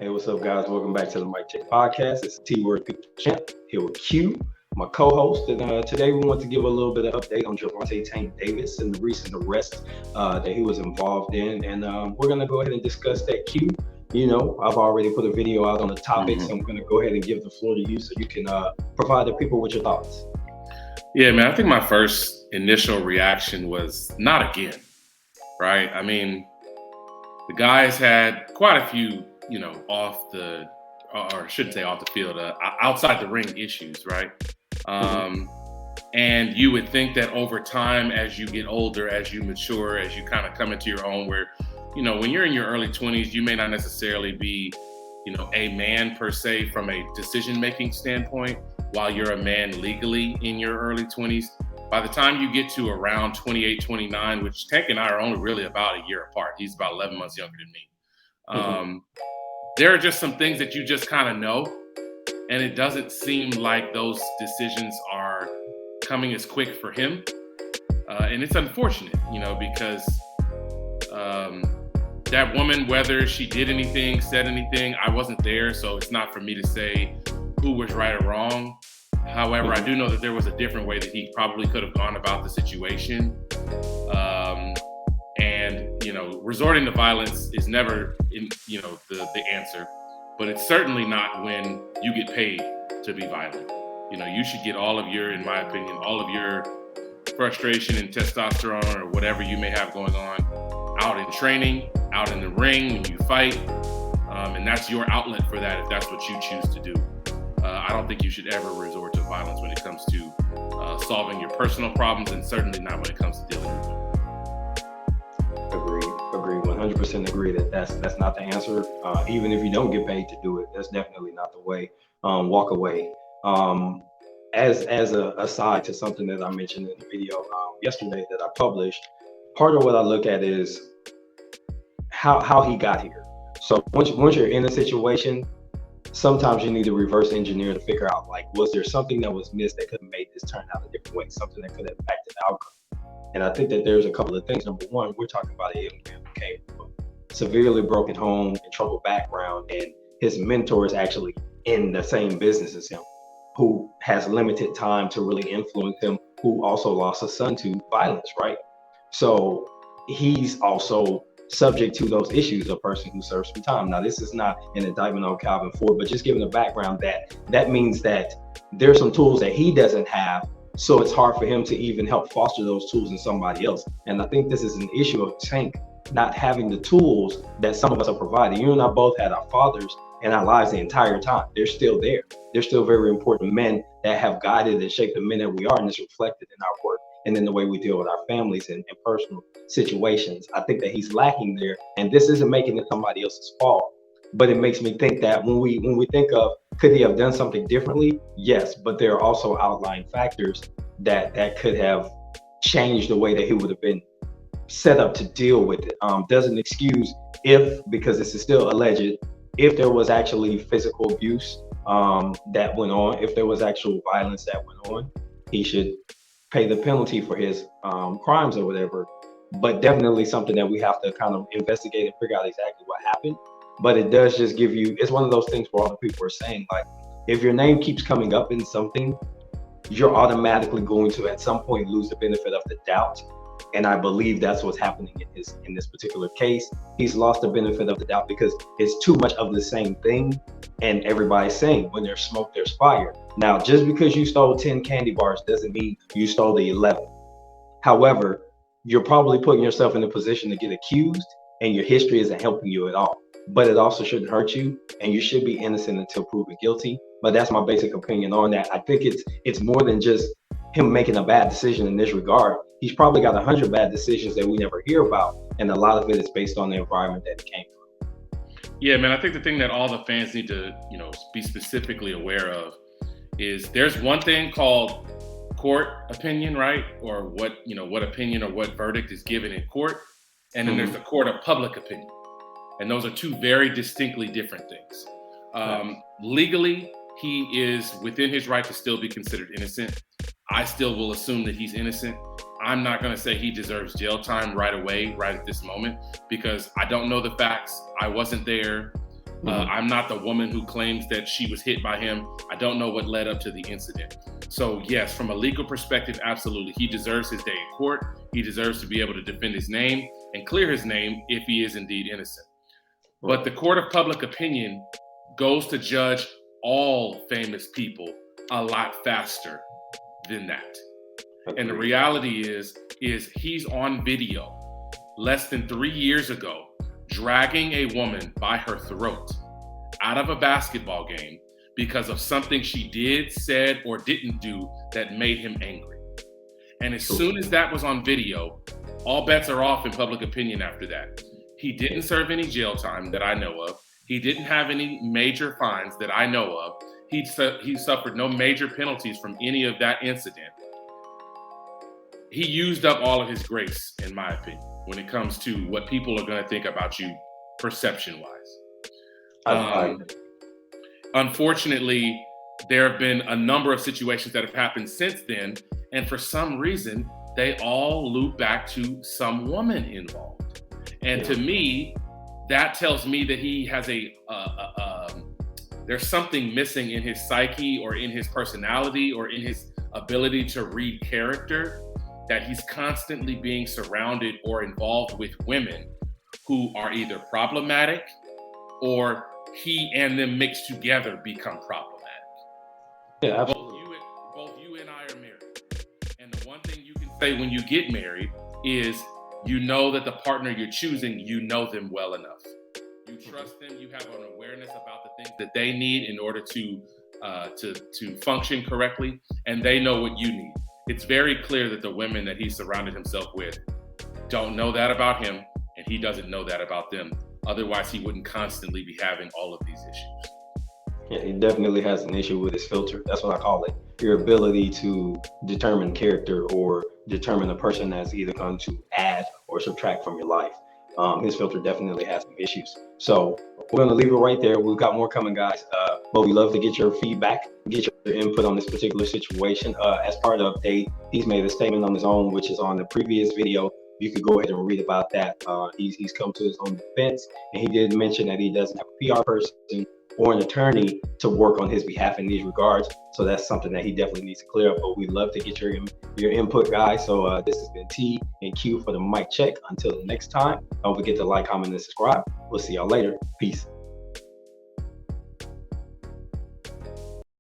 Hey, what's up, guys? Welcome back to the Mike Check Podcast. It's T Word People Champ here with Q, my co-host. And today we want to give a little bit of update on Gervonta Tank Davis and the recent arrest that he was involved in. And we're going to go ahead and discuss that. Q, I've already put a video out on the topic, so I'm going to go ahead and give the floor to you so you can provide the people with your thoughts. Yeah, man, I think my first initial reaction was not again, right? I mean, the guy's had quite a few, off the, or I shouldn't say off the field, outside the ring issues, right? And you would think that over time, as you get older, as you mature, as you kind of come into your own, where, when you're in your early 20s, you may not necessarily be, a man per se from a decision-making standpoint, while you're a man legally in your early 20s. By the time you get to around 28, 29, which Tank and I are only really about a year apart. He's about 11 months younger than me. There are just some things that you just kind of know, and it doesn't seem like those decisions are coming as quick for him. And it's unfortunate, because that woman, whether she did anything, said anything, I wasn't there, so it's not for me to say who was right or wrong. However, I do know that there was a different way that he probably could have gone about the situation. Resorting to violence is never, the answer, but it's certainly not when you get paid to be violent. You should get all of your, in my opinion, all of your frustration and testosterone or whatever you may have going on out in training, out in the ring when you fight. And that's your outlet for that if that's what you choose to do. I don't think you should ever resort to violence when it comes to solving your personal problems, and certainly not when it comes to dealing with them. Agree, 100% agree that that's not the answer. Even if you don't get paid to do it, that's definitely not the way. Walk away. As a aside to something that I mentioned in the video yesterday that I published, part of what I look at is how he got here. So once you're in a situation, sometimes you need to reverse engineer to figure out, like, was there something that was missed that could have made this turn out a different way, something that could have impacted the outcome. And I think that there's a couple of things. Number one, we're talking about a young man who came from a severely broken home and troubled background, and his mentor is actually in the same business as him, who has limited time to really influence him, who also lost a son to violence, right? So he's also subject to those issues, a person who serves some time. Now, this is not an indictment on Calvin Ford, but just giving a background that means that there's some tools that he doesn't have, so it's hard for him to even help foster those tools in somebody else. And I think this is an issue of Tank not having the tools that some of us are providing. You and I both had our fathers in our lives the entire time. They're still there. They're still very important men that have guided and shaped the men that we are, and it's reflected in our work and in the way we deal with our families and personal situations. I think that he's lacking there, and this isn't making it somebody else's fault, but it makes me think that when we think of, could he have done something differently? Yes, but there are also outlying factors that could have changed the way that he would have been set up to deal with it. Doesn't excuse because this is still alleged, if there was actually physical abuse that went on, if there was actual violence that went on, he should pay the penalty for his crimes or whatever. But definitely something that we have to kind of investigate and figure out exactly what happened. But it does just give you, it's one of those things where all the people are saying, like, if your name keeps coming up in something, you're automatically going to at some point lose the benefit of the doubt. And I believe that's what's happening in this particular case. He's lost the benefit of the doubt because it's too much of the same thing. And everybody's saying, when there's smoke, there's fire. Now, just because you stole 10 candy bars doesn't mean you stole the 11. However, you're probably putting yourself in a position to get accused, and your history isn't helping you at all. But it also shouldn't hurt you, and you should be innocent until proven guilty. But that's my basic opinion on that. I think it's more than just him making a bad decision in this regard. He's probably got 100 bad decisions that we never hear about, and a lot of it is based on the environment that he came from. Yeah, man, I think the thing that all the fans need to, be specifically aware of is there's one thing called court opinion, right? Or what opinion or what verdict is given in court. And then there's the court of public opinion. And those are two very distinctly different things. Legally, he is within his right to still be considered innocent. I still will assume that he's innocent. I'm not going to say he deserves jail time right away, right at this moment, because I don't know the facts. I wasn't there. I'm not the woman who claims that she was hit by him. I don't know what led up to the incident. So yes, from a legal perspective, absolutely. He deserves his day in court. He deserves to be able to defend his name and clear his name if he is indeed innocent. But the court of public opinion goes to judge all famous people a lot faster than that. And the reality is he's on video less than 3 years ago, dragging a woman by her throat out of a basketball game because of something she did, said, or didn't do that made him angry. And as soon as that was on video, all bets are off in public opinion after that. He didn't serve any jail time that I know of. He didn't have any major fines that I know of. He suffered no major penalties from any of that incident. He used up all of his grace, in my opinion, when it comes to what people are going to think about you perception-wise. Unfortunately, there have been a number of situations that have happened since then, and for some reason, they all loop back to some woman involved. And to me, that tells me that he has there's something missing in his psyche or in his personality or in his ability to read character, that he's constantly being surrounded or involved with women who are either problematic or he and them mixed together become problematic. Yeah, absolutely. Both you and I are married. And the one thing you can say when you get married is you know that the partner you're choosing, you know them well enough. You trust them, you have an awareness about the things that they need in order to function correctly, and they know what you need. It's very clear that the women that he surrounded himself with don't know that about him, and he doesn't know that about them. Otherwise, he wouldn't constantly be having all of these issues. Yeah, he definitely has an issue with his filter. That's what I call it. Your ability to determine character or determine a person that's either going to add or subtract from your life. His filter definitely has some issues. So we're going to leave it right there. We've got more coming, guys. But we love to get your feedback, get your input on this particular situation. As part of the update, he's made a statement on his own, which is on the previous video. You could go ahead and read about that. He's come to his own defense, and he did mention that he doesn't have a PR person or an attorney to work on his behalf in these regards. So that's something that he definitely needs to clear up. But we'd love to get your input, guys. So this has been T and Q for the mic check. Until the next time, don't forget to like, comment, and subscribe. We'll see y'all later. Peace.